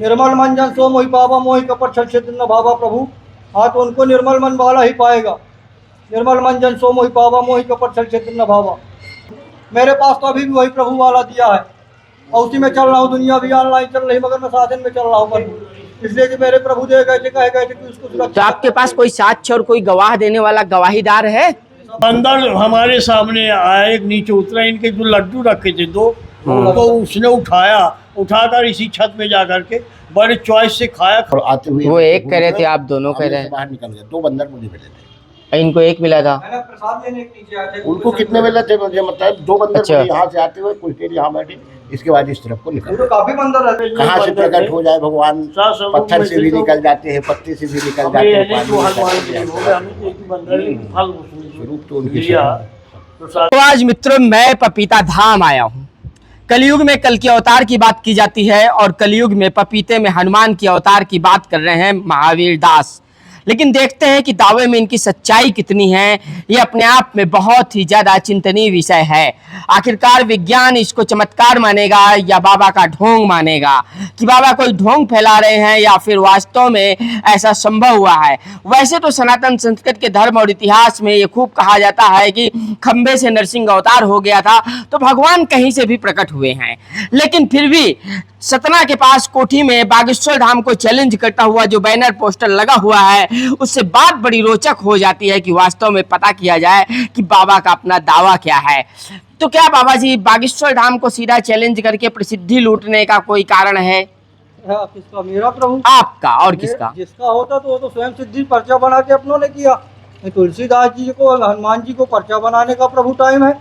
निर्मल मन जन सो मोहि पावा मोहि कपट छल छेद न भावा प्रभु। हाँ, तो उनको निर्मल मन वाला ही पाएगा। निर्मल मन जन सो मोहि पावा मोहि कपट छल छेद न भावा। मेरे पास तो अभी भी वही प्रभु वाला दिया है और उसी में चल रहा हूँ। दुनिया भी ऑनलाइन चल रही मगर मैं साधन में चल रहा हूँ प्रभु, इसलिए कि मेरे प्रभु दे गए थे, कह गए थे कि उसको सुरक्षित। तो आपके पास कोई साक्ष्य और कोई गवाह देने वाला गवाहीदार है? अंदर हमारे सामने आया, एक नीचे उतरा, इनके जो लड्डू रखे थे दो, तो उसने उठाकर इसी छत में जा करके बड़े चॉइस से खाया। और आते हुए वो एक कह रहे थे, आप दोनों कह रहे हैं। बाहर निकल गए, 2 बंदर मुझे मिले थे। इनको एक मिला था। मैंने प्रसाद लेने के नीचे आए थे। उनको कितने मिले थे मुझे मतलब 2 बंदर अच्छा। मुझे यहाँ से आते हुए कुछ देर यहाँ बैठे, इसके बाद इस तरफ को निकल तो काफी बंदर रहते हैं। कहाँ से प्रकट हो जाए भगवान, पत्थर से भी निकल जाते हैं, पत्ते से भी निकल जाते हैं, स्वरूप तो उनके तो आज मित्रों, मैं पपीता धाम आया हूँ। कलयुग में कल के अवतार की बात की जाती है और कलयुग में पपीते में हनुमान की अवतार की बात कर रहे हैं महावीर दास। लेकिन देखते हैं कि दावे में इनकी सच्चाई कितनी है। ये अपने आप में बहुत ही ज्यादा चिंतनीय विषय है। आखिरकार विज्ञान इसको चमत्कार मानेगा या बाबा का ढोंग मानेगा, कि बाबा कोई ढोंग फैला रहे हैं या फिर वास्तव में ऐसा संभव हुआ है। वैसे तो सनातन संस्कृत के धर्म और इतिहास में ये खूब कहा जाता है कि खंबे से नरसिंह अवतार हो गया था, तो भगवान कहीं से भी प्रकट हुए हैं। लेकिन फिर भी सतना के पास कोठी में बागेश्वर धाम को चैलेंज करता हुआ जो बैनर पोस्टर लगा हुआ है, उससे बात बड़ी रोचक हो जाती है कि वास्तव में पता किया जाए कि बाबा का अपना दावा क्या है। तो क्या बाबा जी बागेश्वर धाम को सीधा चैलेंज करके प्रसिद्धि लूटने का कोई कारण है? हाँ, किसका? मेरा प्रभु। आपका और किसका? जिसका होता तो वो तो स्वयं सिद्धि पर्चा बना के अपनों ने किया। तुलसीदास जी को, हनुमान जी को पर्चा बनाने का प्रभु टाइम है।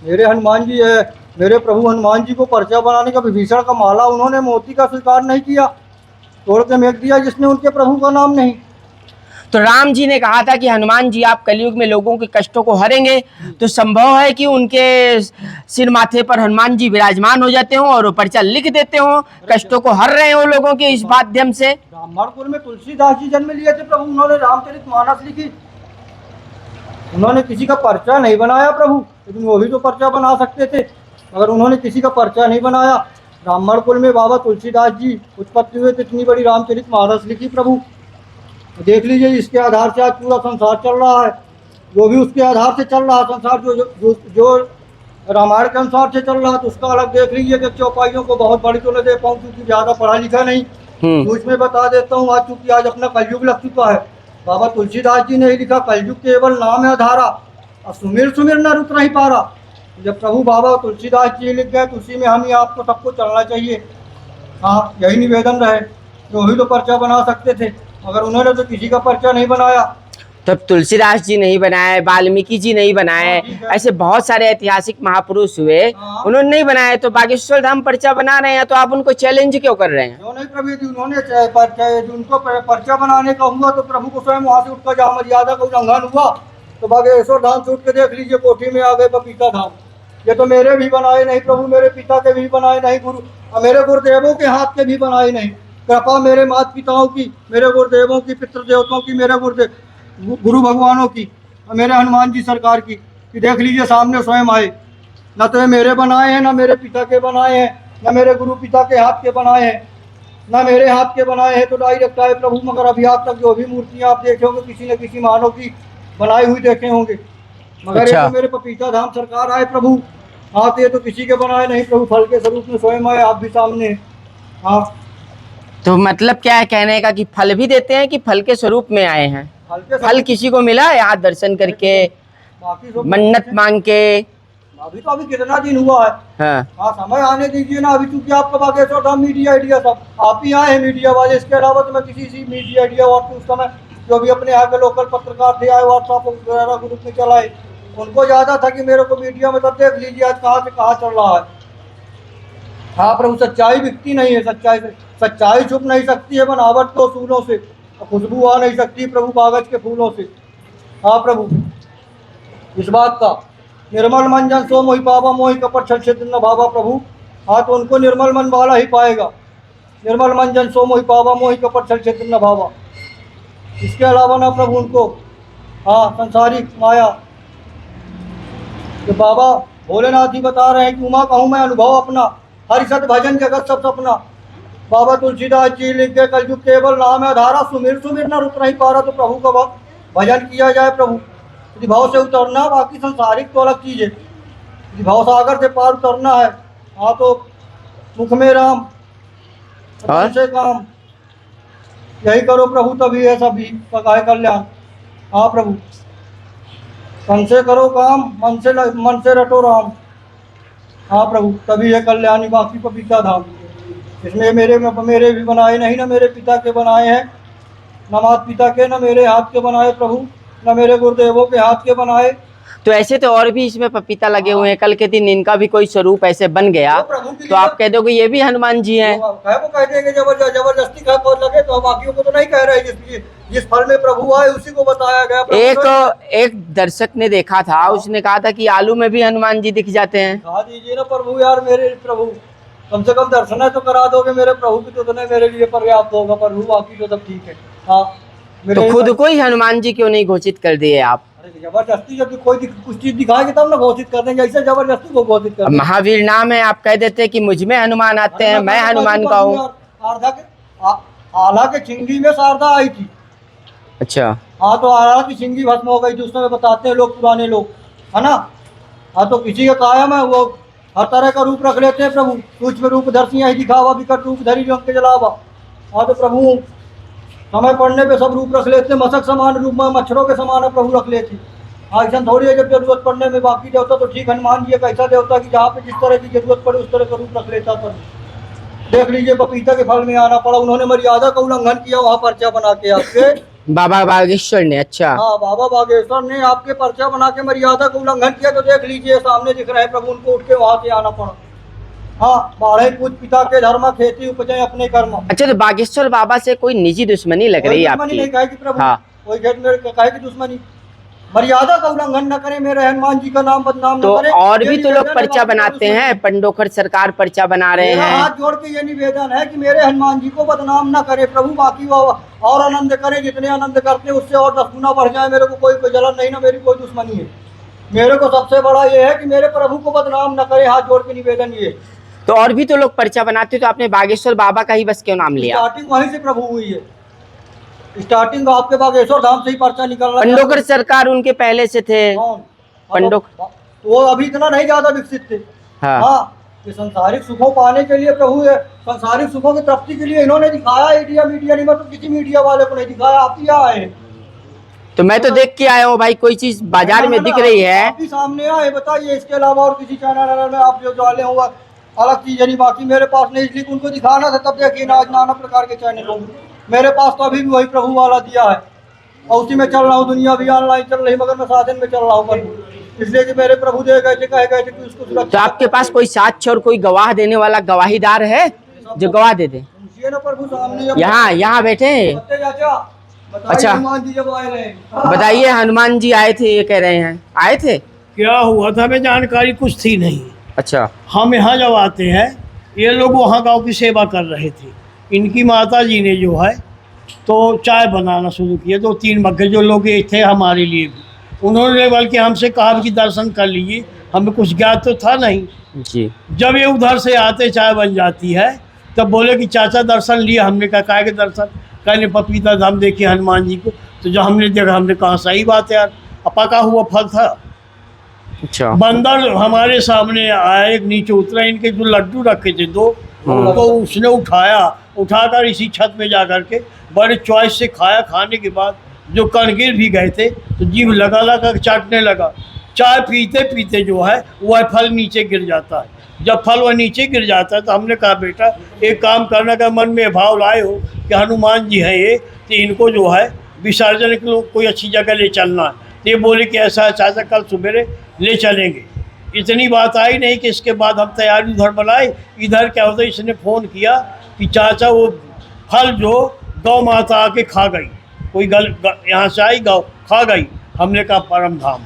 मेरे हनुमान जी है, मेरे प्रभु हनुमान जी को पर्चा बनाने का, विभीषण का माला उन्होंने मोती का स्वीकार नहीं किया, तोड़ के फेंक दिया जिसने उनके प्रभु का नाम नहीं। तो राम जी ने कहा था कि हनुमान जी आप कलयुग में लोगों के कष्टों को हरेंगे, तो संभव है कि उनके सिर माथे पर हनुमान जी विराजमान हो जाते हो और वो पर्चा लिख देते हो, कष्टों को हर रहे हो लोगों के इस माध्यम से। ब्राह्मणपुर में तुलसीदास जी जन्म लिए थे प्रभु, उन्होंने रामचरितमानस लिखी। उन्होंने किसी का पर्चा नहीं बनाया प्रभु, लेकिन वो भी तो पर्चा बना सकते थे, मगर उन्होंने किसी का पर्चा नहीं बनाया। ब्राह्मणपुर में बाबा तुलसीदास जी उत्पत्ति हुए तो इतनी बड़ी रामचरितमानस लिखी प्रभु। देख लीजिए, इसके आधार से आज पूरा संसार चल रहा है। जो भी उसके आधार से चल रहा है संसार, जो रामायण के अनुसार से चल रहा है, तो उसका अलग देख लीजिए कि चौपाइयों को बहुत बड़ी तो नहीं दे पाऊँ क्योंकि ज़्यादा पढ़ा लिखा नहीं। तो इसमें बता देता हूँ, आज चूँकि आज अपना कलयुग लग चुका है। बाबा तुलसीदास जी ने ही लिखा, कलयुग केवल नाम है धारा, और सुमिर सुमिर न रुक नहीं पा रहा। जब प्रभु बाबा तुलसीदास जी लिख गए तो उसी में हम ही आपको सबको चलना चाहिए। हाँ, यही निवेदन रहे। जो ही तो पर्चा बना सकते थे, मगर उन्होंने तो किसी का पर्चा नहीं बनाया। तब तुलसीदास जी नहीं बनाए, वाल्मीकि जी नहीं बनाए, ऐसे बहुत सारे ऐतिहासिक महापुरुष हुए, उन्होंने नहीं बनाए, तो बागेश्वर धाम पर्चा बना रहे हैं, तो आप उनको चैलेंज क्यों कर रहे हैं? जो नहीं प्रभु जी, उन्होंने उनको पर्चा बनाने का हुआ तो प्रभु को स्वयं वहाँ से उठकर जहाँ मर्यादा का उल्लंघन हुआ तो बागेश्वर धाम से उठ के देख लीजिए, कोठी में आ गए पपीता धाम। ये तो मेरे भी बनाए नहीं प्रभु, मेरे पिता के भी बनाए नहीं गुरु, और मेरे गुरुदेवों के हाथ के भी बनाए नहीं। कृपा मेरे माता पिताओं की, मेरे गुरुदेवों की, पितृदेवताओं की, मेरे गुरु भगवानों की और मेरे हनुमान जी सरकार की, कि देख लीजिए सामने स्वयं आए। न तो ये मेरे बनाए हैं, न मेरे पिता के बनाए हैं, न मेरे गुरु पिता के हाथ के बनाए हैं, न मेरे हाथ के बनाए हैं। तो डायरेक्ट आए प्रभु। मगर अभी आप तक जो भी मूर्तियाँ आप देखे होंगे किसी न किसी मानव की बनाई हुई देखे होंगे, मगर अच्छा। ये तो मेरे पपीता धाम सरकार आए प्रभु। हाँ, तो ये तो किसी के बनाए नहीं प्रभु, फल के स्वरूप में स्वयं आए, आप भी सामने। हाँ, तो मतलब क्या है कहने का कि फल भी देते हैं कि फल के स्वरूप में आए हैं? फल किसी को मिला यहाँ दर्शन करके, बाकी सब मन्नत मांग के? अभी कितना दिन हुआ है। हाँ, समय आने दीजिए ना। अभी चूंकि आपका बागेश्वर धाम मीडिया आइडिया सब आप ही आए हैं मीडिया वाले, इसके अलावा तो मैं किसी मीडिया आइडिया और उस समय जो भी अपने यहाँ के लोकल पत्रकार थे आए, व्हाट्सएप वगैरह ग्रुप में चलाए, उनको ज़्यादा था कि मेरे को मीडिया में तब देख लीजिए आज कहाँ से कहाँ चल रहा है। हाँ प्रभु, सच्चाई बिकती नहीं है, सच्चाई छुप नहीं सकती है बनावट तो फूलों से, खुशबू आ नहीं सकती प्रभु कागज के फूलों से। हाँ प्रभु, इस बात का निर्मल मन जन सो मोहि पावा मोहि कपट छल छेद न भावा प्रभु। हाँ, तो उनको निर्मल मन वाला ही पाएगा। निर्मल मन जन सो मोहि पावा मोहि कपट छल छेद न भावा। इसके अलावा ना प्रभु उनको हाँ संसारिक माया, जो बाबा भोलेनाथ ही बता रहे हैं कि उमा कहूँ मैं अनुभव अपना, हरि सत भजन जगत सब सपना। बाबा तुलसीदास जी लिख के कलयुग केवल नाम है धारा, सुमिर सुमिर न रुक नहीं पा रहा, तो प्रभु का भजन किया जाए। प्रभु यदि भाव से उतरना, बाकी संसारिक तो अलग चीज है, यदि भाव सागर से पार उतरना है, हाँ तो मुख में राम और? से काम, यही करो प्रभु, तभी है सभी का कल्याण। हाँ प्रभु, तन से करो काम, मन से रटो राम। हाँ प्रभु, तभी है कल्याणी, बाकी पपीता धाम। इसमें मेरे भी बनाए नहीं, न मेरे पिता के बनाए हैं, न माता पिता के, न मेरे हाथ के बनाए प्रभु, न मेरे गुरुदेवों के हाथ के बनाए। तो ऐसे तो और भी इसमें पपीता लगे हुए हैं, कल के दिन इनका भी कोई स्वरूप ऐसे बन गया वो प्रभु के तो आप कह दोगे ये भी हनुमान जी हैं। वो कहते हैं कि जबरदस्ती का कौन लगे, तो बाकियों को तो नहीं कह रहे। जिस फल में प्रभु आए उसी को बताया गया। एक दर्शक ने देखा था, उसने कहा था कि आलू में भी हनुमान जी दिख जाते हैं। दिखा दीजिए ना प्रभु, यार मेरे प्रभु, कम से कम दर्शन तो करा दोगे मेरे प्रभु की, तो उतने मेरे लिए पर्याप्त होगा प्रभु, बाकी तो सब ठीक है। हाँ तो खुद को ही हनुमान जी क्यों नहीं घोषित कर दिए आप? अरे जबरदस्ती, जब कोई कुछ चीज दिखाएगी तब ना घोषित कर देंगे, ऐसे जबरदस्ती को घोषित कर अब महावीर नाम है, आप कह देते कि मुझ में हनुमान आते हैं, मैं हनुमान का हूँ। आला के चिंगी में शारदा आई थी। अच्छा, हाँ तो आला की चिंगी भस्म हो गई थी, उसमें बताते हैं लोग, पुराने लोग, है ना। हाँ तो किसी का कायम है, वो हर तरह का रूप रख लेते हैं प्रभु, सूक्ष्म रूप दर्शियाँ ही दिखावा, विकट रूप धरी रंग के जलावा। हाँ तो प्रभु समय पड़ने पे सब रूप रख लेते हैं, मशक समान रूप में मच्छरों के समान प्रभु रख लेते। हाँ ऐसा थोड़ी है, जब जरूरत पड़ने में बाकी देवता तो ठीक, हनुमान जी एक ऐसा देवता कि जहाँ पे जिस तरह की जरूरत पड़े उस तरह का रूप रख लेता। पर देख लीजिए, पपीता के फल में आना पड़ा, उन्होंने मर्यादा का उल्लंघन किया, वहाँ पर्चा बना के आपके बाबा बागेश्वर ने। अच्छा, हाँ बाबा बागेश्वर ने आपके पर्चा बना के मर्यादा का उल्लंघन किया, तो देख लीजिए सामने दिख रहा है प्रभु, उनको उठ के वहाँ से आना पड़ा। हाँ, बाढ़े पूज पिता के धर्म, खेती उपजे अपने कर्म। अच्छा, तो बागेश्वर बाबा से कोई निजी दुश्मनी लग रही है आपकी? नहीं कहेगी प्रभु, हाँ। कोई कहेगी दुश्मनी, मर्यादा का उल्लंघन न करे, मेरे हनुमान जी का नाम बदनाम तो न करे। और भी तो लोग पर्चा बनाते हैं, पंडोखर सरकार पर्चा बना रहे मेरा हैं। हाथ जोड़ के ये निवेदन है कि मेरे हनुमान जी को बदनाम न करे प्रभु, बाकी वो और आनंद करे, जितने आनंद करते हैं उससे और 10 गुना बढ़ जाए। मेरे को कोई जलन नहीं, ना मेरी कोई दुश्मनी है। मेरे को सबसे बड़ा ये है कि मेरे प्रभु को बदनाम न करे, हाथ जोड़ के निवेदन ये। तो और भी तो लोग पर्चा बनाते, तो आपने बागेश्वर बाबा का ही बस क्यों नाम लिया? स्टार्टिंग वहीं से प्रभु हुई है, स्टार्टिंग आपके बागेश्वर धाम से ही पर्चा निकल रहा है। पंडोखर सरकार उनके पहले से थे। पंडोक वो अभी इतना नहीं ज्यादा विकसित थे। हाँ। हाँ, ये संसारिक सुखों पाने के लिए प्रभु है, संसारिक सुखों की प्राप्ति के लिए इन्होंने दिखाया। मीडिया नहीं, मतलब किसी मीडिया वाले को नहीं दिखाया, आप ही आए। तो मैं तो देख के आया हूँ भाई, कोई चीज बाजार में दिख रही है आप ही सामने आए, बताइए। इसके अलावा और किसी चैनल में आप जो डाले हुआ अलग चीज है, नहीं बाकी मेरे पास नहीं, इसलिए उनको दिखाना था। तब देखिए ना, आज नाना प्रकार के चैनल होंगे मेरे पास, तो अभी भी वही प्रभु वाला दिया है और उसी में चल रहा हूँ। दुनिया भी ऑनलाइन चल रही, मगर मैं साधन में चल रहा हूँ, इसलिए कि मेरे प्रभु दे गए थे, कहे गए थे कि उसको सुरक्षा। तो आपके पास कोई साक्ष्य और कोई गवाह देने वाला गवाहीदार है जो गवाह दे दे? ना प्रभु सामने यहाँ बैठे हैं। अच्छा, हनुमान जी जब आए रहे, बताइए, हनुमान जी आए थे ये कह रहे हैं, आए थे? क्या हुआ था हमें जानकारी कुछ थी नहीं। अच्छा, हम यहाँ जब आते हैं, ये लोग वहाँ गांव की सेवा कर रहे थे। इनकी माता जी ने जो है तो चाय बनाना शुरू किया, 2-3 मग्गे जो लोग ये थे हमारे लिए भी, उन्होंने बल्कि हमसे कहा कि दर्शन कर लीजिए। हमें कुछ ज्ञात तो था नहीं जी। जब ये उधर से आते चाय बन जाती है, तब बोले कि चाचा दर्शन लिए। हमने कहा काय के दर्शन? कहने पपीता धाम देखिए हनुमान जी को। तो जब हमने देखा, हमने कहा सही बात है यार, पका हुआ फल था। अच्छा, बंदर हमारे सामने आया, एक नीचे उतरा, इनके जो लड्डू रखे थे 2, तो उसने उठाकर इसी छत में जा करके बड़े चॉइस से खाया। खाने के बाद जो कण गिर भी गए थे तो जीभ लगा चाटने लगा। चाय पीते पीते जो है वह फल नीचे गिर जाता है। जब फल वह नीचे गिर जाता है तो हमने कहा बेटा एक काम करना, का मन में भाव लाए हो कि हनुमान जी हैं ये, तो इनको जो है विसर्जन के लोग कोई अच्छी जगह ले चलना है। तो ये बोले कि ऐसा है चाचा, कल सुबह ले चलेंगे। इतनी बात आई नहीं कि इसके बाद हम तैयारी उधर बनाए। इधर क्या होता है, इसने फ़ोन किया कि चाचा वो फल जो गौ माता आके खा गई, कोई यहाँ से आई गौ खा गई। हमने कहा परम धाम,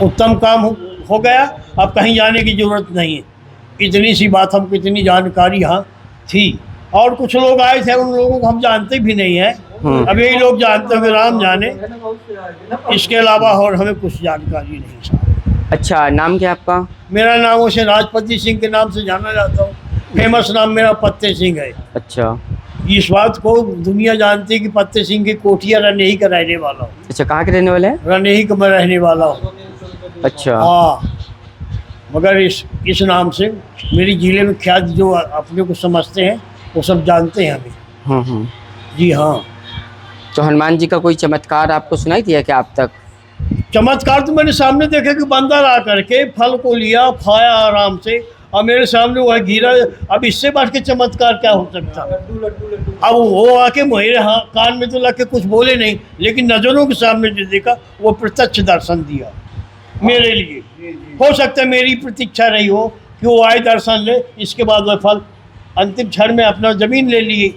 उत्तम काम हो गया, अब कहीं जाने की ज़रूरत नहीं है। इतनी सी बात हमको, इतनी जानकारी यहाँ थी। और कुछ लोग आए थे, उन लोगों को हम जानते भी नहीं हैं। अब यही लोग जानते हैं, राम जाने, इसके अलावा और हमें कुछ जानकारी नहीं। अच्छा, नाम क्या आपका? मेरा नाम उसे राजपति सिंह के नाम से जाना जाता हूँ। फेमस नाम मेरा पत्ते सिंह है। अच्छा इस बात को दुनिया जानती है कि पत्ते सिंह की कोठिया रनेही का रहने वाला हूँ। अच्छा, कहाँ के रहने वाले हैं? रनेही का मैं रहने वाला हूँ। अच्छा। हाँ, मगर इस नाम से मेरी जिले में ख्यात जो अपने को समझते हैं वो सब जानते हैं हमें। जी हाँ। तो हनुमान जी का कोई चमत्कार आपको सुनाई दिया क्या आप तक? चमत्कार तो मैंने सामने देखे कि बंदर आ करके फल को लिया, खाया आराम से, और मेरे सामने वह गिरा। अब इससे बढ़ के चमत्कार क्या हो सकता? अब वो आके मेरे कान में तो लग के कुछ बोले नहीं, लेकिन नज़रों के सामने जो देखा वो प्रत्यक्ष दर्शन दिया मेरे लिए। हो सकता है मेरी प्रतीक्षा रही हो कि वो आए दर्शन ले, इसके बाद वह फल अंतिम क्षण में अपना ज़मीन ले लिए।